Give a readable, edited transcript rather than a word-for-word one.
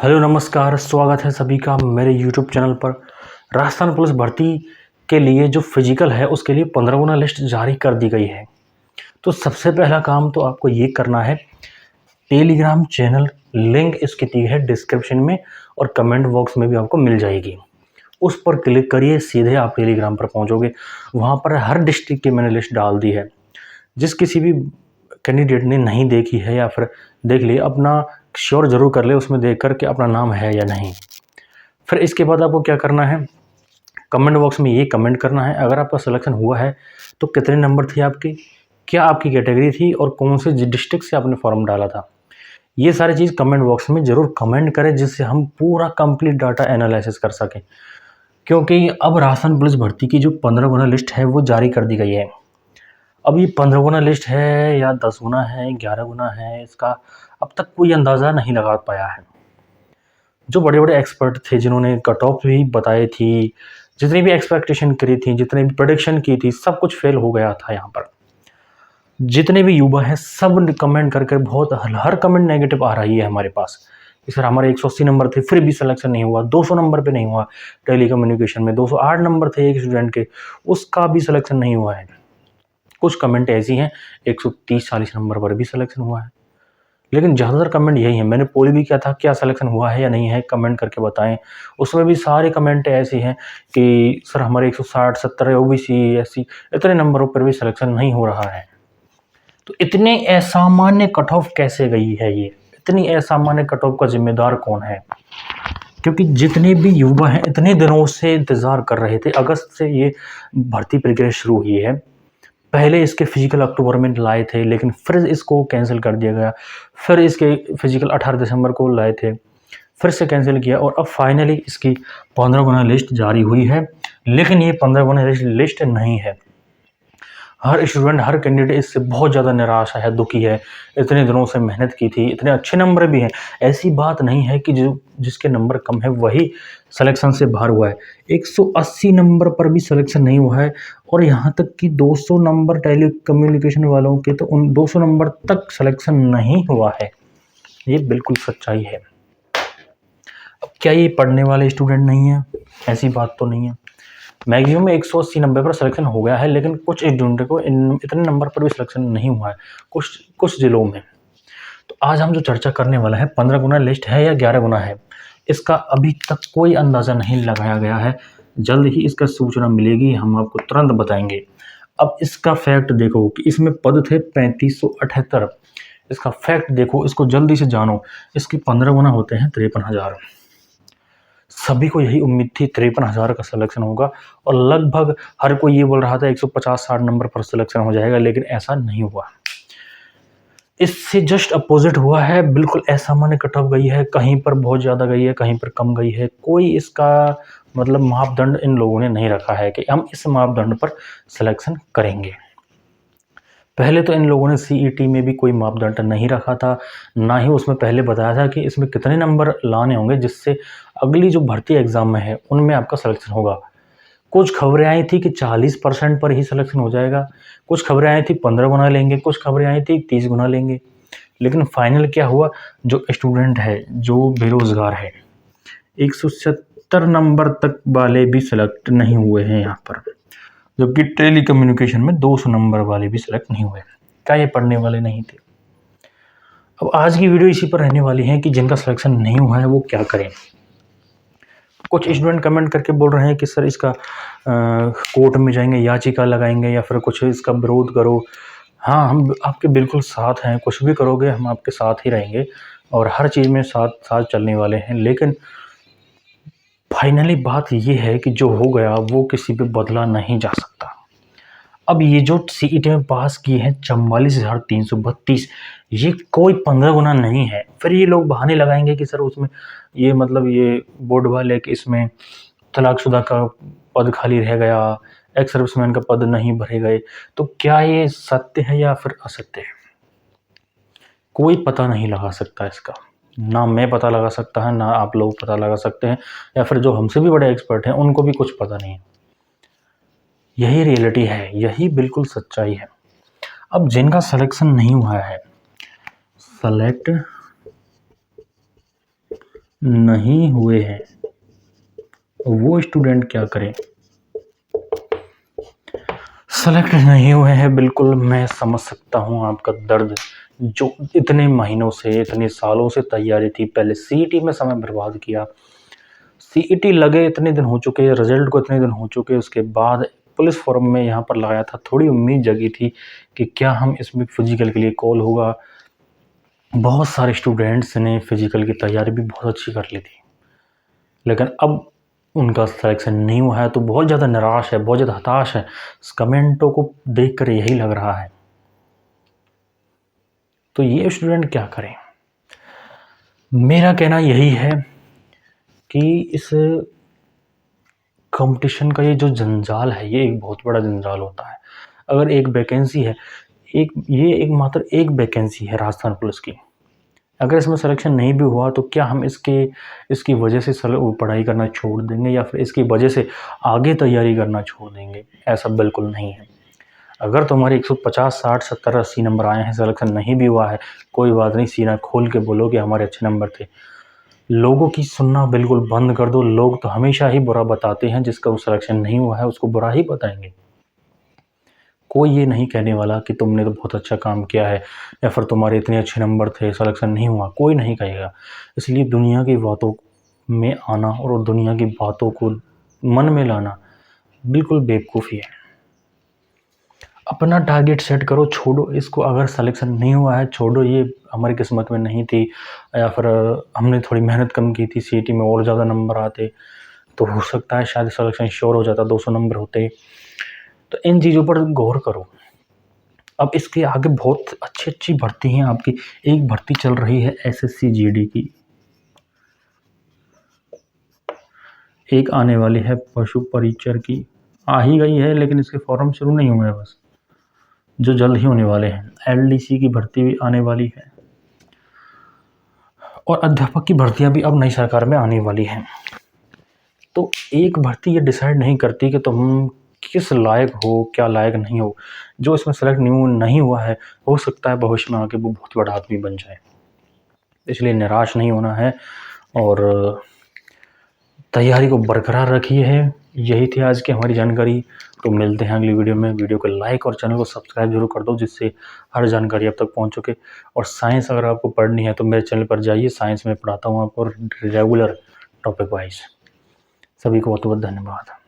Hello नमस्कार, स्वागत है सभी का मेरे यूट्यूब चैनल पर। राजस्थान पुलिस भर्ती के लिए जो फिजिकल है उसके लिए 15 गुना लिस्ट जारी कर दी गई है। तो सबसे पहला काम तो आपको ये करना है, टेलीग्राम चैनल लिंक इसकी दी है डिस्क्रिप्शन में और कमेंट बॉक्स में भी आपको मिल जाएगी। उस पर क्लिक करिए, सीधे आप टेलीग्राम पर पहुंचोगे। वहाँ पर हर डिस्ट्रिक्ट की मैंने लिस्ट डाल दी है। जिस किसी भी कैंडिडेट ने नहीं देखी है या फिर देख ली, अपना श्योर ज़रूर कर ले उसमें देख कर के अपना नाम है या नहीं। फिर इसके बाद आपको क्या करना है, कमेंट बॉक्स में ये कमेंट करना है अगर आपका सिलेक्शन हुआ है तो कितने नंबर थे आपके, क्या आपकी कैटेगरी थी और कौन से डिस्ट्रिक्ट से आपने फॉर्म डाला था। ये सारी चीज़ कमेंट बॉक्स में ज़रूर कमेंट करें, जिससे हम पूरा कंप्लीट डाटा एनालिसिस कर सकें। क्योंकि अब राजस्थान पुलिस भर्ती की जो 15 गुना लिस्ट है वो जारी कर दी गई है। अब ये 15 गुना लिस्ट है या 10 गुना है, 11 गुना है, इसका अब तक कोई अंदाज़ा नहीं लगा पाया है। जो बड़े-बड़े एक्सपर्ट थे जिन्होंने कट ऑफ भी बताई थी, जितनी भी एक्सपेक्टेशन करी थी, जितनी भी प्रेडिक्शन की थी, सब कुछ फेल हो गया था यहाँ पर। जितने भी युवा हैं सब ने कमेंट करके बहुत हर कमेंट नेगेटिव आ रही है हमारे पास कि सर हमारे 180 नंबर थे फिर भी सिलेक्शन नहीं हुआ, 200 नंबर पे नहीं हुआ। टेली कम्युनिकेशन में 208 नंबर थे एक स्टूडेंट के, उसका भी सिलेक्शन नहीं हुआ है। कुछ कमेंट ऐसी हैं 130-40 नंबर पर भी सिलेक्शन हुआ है। लेकिन ज़्यादातर कमेंट यही है। मैंने पोल भी किया था क्या सिलेक्शन हुआ है या नहीं है, कमेंट करके बताएं। उसमें भी सारे कमेंट ऐसे हैं कि सर हमारे 160-70 ओबीसी एससी इतने नंबरों पर भी सिलेक्शन नहीं हो रहा है। तो इतने असामान्य कट ऑफ कैसे गई है ये, इतनी असामान्य कट ऑफ का जिम्मेदार कौन है? क्योंकि जितने भी युवा हैं इतने दिनों से इंतज़ार कर रहे थे। अगस्त से ये भर्ती प्रक्रिया शुरू हुई है। पहले इसके फिजिकल अक्टूबर में लाए थे, लेकिन फिर इसको कैंसिल कर दिया गया। फिर इसके फिजिकल 18 दिसंबर को लाए थे, फिर से कैंसिल किया और अब फाइनली इसकी 15 गुना लिस्ट जारी हुई है। लेकिन ये 15 गुना लिस्ट नहीं है। हर स्टूडेंट, हर कैंडिडेट इससे बहुत ज़्यादा निराश है, दुखी है। इतने दिनों से मेहनत की थी, इतने अच्छे नंबर भी हैं। ऐसी बात नहीं है कि जो जिसके नंबर कम है वही सिलेक्शन से बाहर हुआ है। 180 नंबर पर भी सिलेक्शन नहीं हुआ है और यहाँ तक कि 200 नंबर टेली कम्युनिकेशन वालों के तो उन 200 नंबर तक सिलेक्शन नहीं हुआ है। ये बिल्कुल सच्चाई है। अब क्या ये पढ़ने वाले स्टूडेंट नहीं हैं? ऐसी बात तो नहीं है। मैक्सिमम 180 नंबर पर सिलेक्शन हो गया है, लेकिन कुछ स्टूडेंट को इतने नंबर पर भी सिलेक्शन नहीं हुआ है कुछ कुछ ज़िलों में। तो आज हम जो चर्चा करने वाला है 15 गुना लिस्ट है या 11 गुना है, इसका अभी तक कोई अंदाज़ा नहीं लगाया गया है। जल्द ही इसका सूचना मिलेगी, हम आपको तुरंत बताएंगे। अब इसका फैक्ट देखो कि इसमें पद थे 3578। इसका फैक्ट देखो, इसको जल्दी से जानो। इसकी 15 गुना होते हैं 53,000। सभी को यही उम्मीद थी 53,000 का सिलेक्शन होगा और लगभग हर कोई ये बोल रहा था 150-60 नंबर पर सिलेक्शन हो जाएगा, लेकिन ऐसा नहीं हुआ। इससे जस्ट अपोजिट हुआ है। बिल्कुल असामान्य कट ऑफ गई है, कहीं पर बहुत ज़्यादा गई है, कहीं पर कम गई है। कोई इसका मतलब मापदंड इन लोगों ने नहीं रखा है कि हम इस मापदंड पर सिलेक्शन करेंगे। पहले तो इन लोगों ने सीईटी में भी कोई मापदंड नहीं रखा था, ना ही उसमें पहले बताया था कि इसमें कितने नंबर लाने होंगे जिससे अगली जो भर्ती एग्ज़ाम में है उनमें आपका सिलेक्शन होगा। कुछ खबरें आई थी कि 40% पर ही सिलेक्शन हो जाएगा, कुछ खबरें आई थी 15 गुना लेंगे, कुछ खबरें आई थी 30 गुना लेंगे। लेकिन फाइनल क्या हुआ, जो स्टूडेंट है, जो बेरोज़गार है, 170 नंबर तक वाले भी सिलेक्ट नहीं हुए हैं यहाँ पर, जबकि टेली कम्युनिकेशन में 200 नंबर वाले भी सिलेक्ट नहीं हुए। क्या ये पढ़ने वाले नहीं थे? अब आज की वीडियो इसी पर रहने वाली है कि जिनका सिलेक्शन नहीं हुआ है वो क्या करें। कुछ स्टूडेंट कमेंट करके बोल रहे हैं कि सर इसका कोर्ट में जाएंगे, याचिका लगाएंगे या फिर कुछ इसका विरोध करो। हाँ, हम आपके बिल्कुल साथ हैं, कुछ भी करोगे हम आपके साथ ही रहेंगे और हर चीज़ में साथ साथ चलने वाले हैं। लेकिन फाइनली बात ये है कि जो हो गया वो किसी पे बदला नहीं जा सकता। अब ये जो सीईटी में पास की है 44,332, ये कोई 15 गुना नहीं है। फिर ये लोग बहाने लगाएंगे कि सर उसमें ये मतलब ये बोर्ड वाले कि इसमें तलाकशुदा का पद खाली रह गया, एक्स सर्विसमैन का पद नहीं भरे गए। तो क्या ये सत्य है या फिर असत्य है? कोई पता नहीं लगा सकता इसका। ना मैं पता लगा सकता है, ना आप लोग पता लगा सकते हैं, या फिर जो हमसे भी बड़े एक्सपर्ट हैं उनको भी कुछ पता नहीं है। यही रियलिटी है, यही बिल्कुल सच्चाई है। अब जिनका सिलेक्शन नहीं हुआ है, सेलेक्ट नहीं हुए हैं वो स्टूडेंट क्या करें। सेलेक्ट नहीं हुए हैं, बिल्कुल मैं समझ सकता हूँ आपका दर्द। जो इतने महीनों से, इतने सालों से तैयारी थी, पहले सीईटी में समय बर्बाद किया, सीईटी लगे इतने दिन हो चुके, रिजल्ट को इतने दिन हो चुके, उसके बाद पुलिस फॉर्म में यहाँ पर लगाया था, थोड़ी उम्मीद जगी थी कि क्या हम इसमें फिजिकल के लिए कॉल होगा। बहुत सारे स्टूडेंट्स ने फिजिकल की तैयारी भी बहुत अच्छी कर ली थी, लेकिन अब उनका सिलेक्शन नहीं हुआ है, तो बहुत ज़्यादा निराश है, बहुत ज़्यादा हताश है। इस कमेंटों को देखकर यही लग रहा है। तो ये स्टूडेंट क्या करें? मेरा कहना यही है कि इस कंपटीशन का ये जो जंजाल है, ये एक बहुत बड़ा जंजाल होता है। अगर एक वैकेंसी है, ये मात्र एक वैकेंसी है राजस्थान पुलिस की। अगर इसमें सिलेक्शन नहीं भी हुआ तो क्या हम इसकी वजह से पढ़ाई करना छोड़ देंगे या फिर इसकी वजह से आगे तैयारी करना छोड़ देंगे? ऐसा बिल्कुल नहीं है। अगर तुम्हारे 150, 60, 70, 80 नंबर आए हैं, सिलेक्शन नहीं भी हुआ है, कोई बात नहीं, सीना खोल के बोलो कि हमारे अच्छे नंबर थे। लोगों की सुनना बिल्कुल बंद कर दो। लोग तो हमेशा ही बुरा बताते हैं, जिसका वो सिलेक्शन नहीं हुआ है उसको बुरा ही बताएंगे। कोई ये नहीं कहने वाला कि तुमने तो बहुत अच्छा काम किया है या फिर तुम्हारे इतने अच्छे नंबर थे, सिलेक्शन नहीं हुआ, कोई नहीं कहेगा। इसलिए दुनिया की बातों में आना और दुनिया की बातों को मन में लाना बिल्कुल बेवकूफ़ी है। अपना टारगेट सेट करो, छोड़ो इसको। अगर सिलेक्शन नहीं हुआ है, छोड़ो, ये हमारी किस्मत में नहीं थी या फिर हमने थोड़ी मेहनत कम की थी, सीईटी में और ज़्यादा नंबर आते तो हो सकता है शायद सिलेक्शन श्योर हो जाता, 200 नंबर होते। तो इन चीज़ों पर गौर करो। अब इसके आगे बहुत अच्छी भर्ती हैं आपकी। एक भर्ती चल रही है एसएससी जीडी की, एक आने वाली है पशु परिचर की, आ ही गई है लेकिन इसके फॉर्म शुरू नहीं हुए हैं बस, जो जल्द ही होने वाले हैं। एलडीसी की भर्ती भी आने वाली है और अध्यापक की भर्तियां भी अब नई सरकार में आने वाली हैं। तो एक भर्ती ये डिसाइड नहीं करती कि तुम किस लायक हो, क्या लायक नहीं हो। जो इसमें सेलेक्ट नहीं हुआ है, हो सकता है भविष्य में आके वो बहुत बड़ा आदमी बन जाए। इसलिए निराश नहीं होना है और तैयारी को बरकरार रखिए है। यही थी आज की हमारी जानकारी। तो मिलते हैं अगली वीडियो में। वीडियो को लाइक और चैनल को सब्सक्राइब जरूर कर दो, जिससे हर जानकारी अब तक पहुंच चुके। और साइंस अगर आपको पढ़नी है तो मेरे चैनल पर जाइए, साइंस में पढ़ाता हूँ आपको रेगुलर टॉपिक वाइज। सभी को बहुत बहुत धन्यवाद।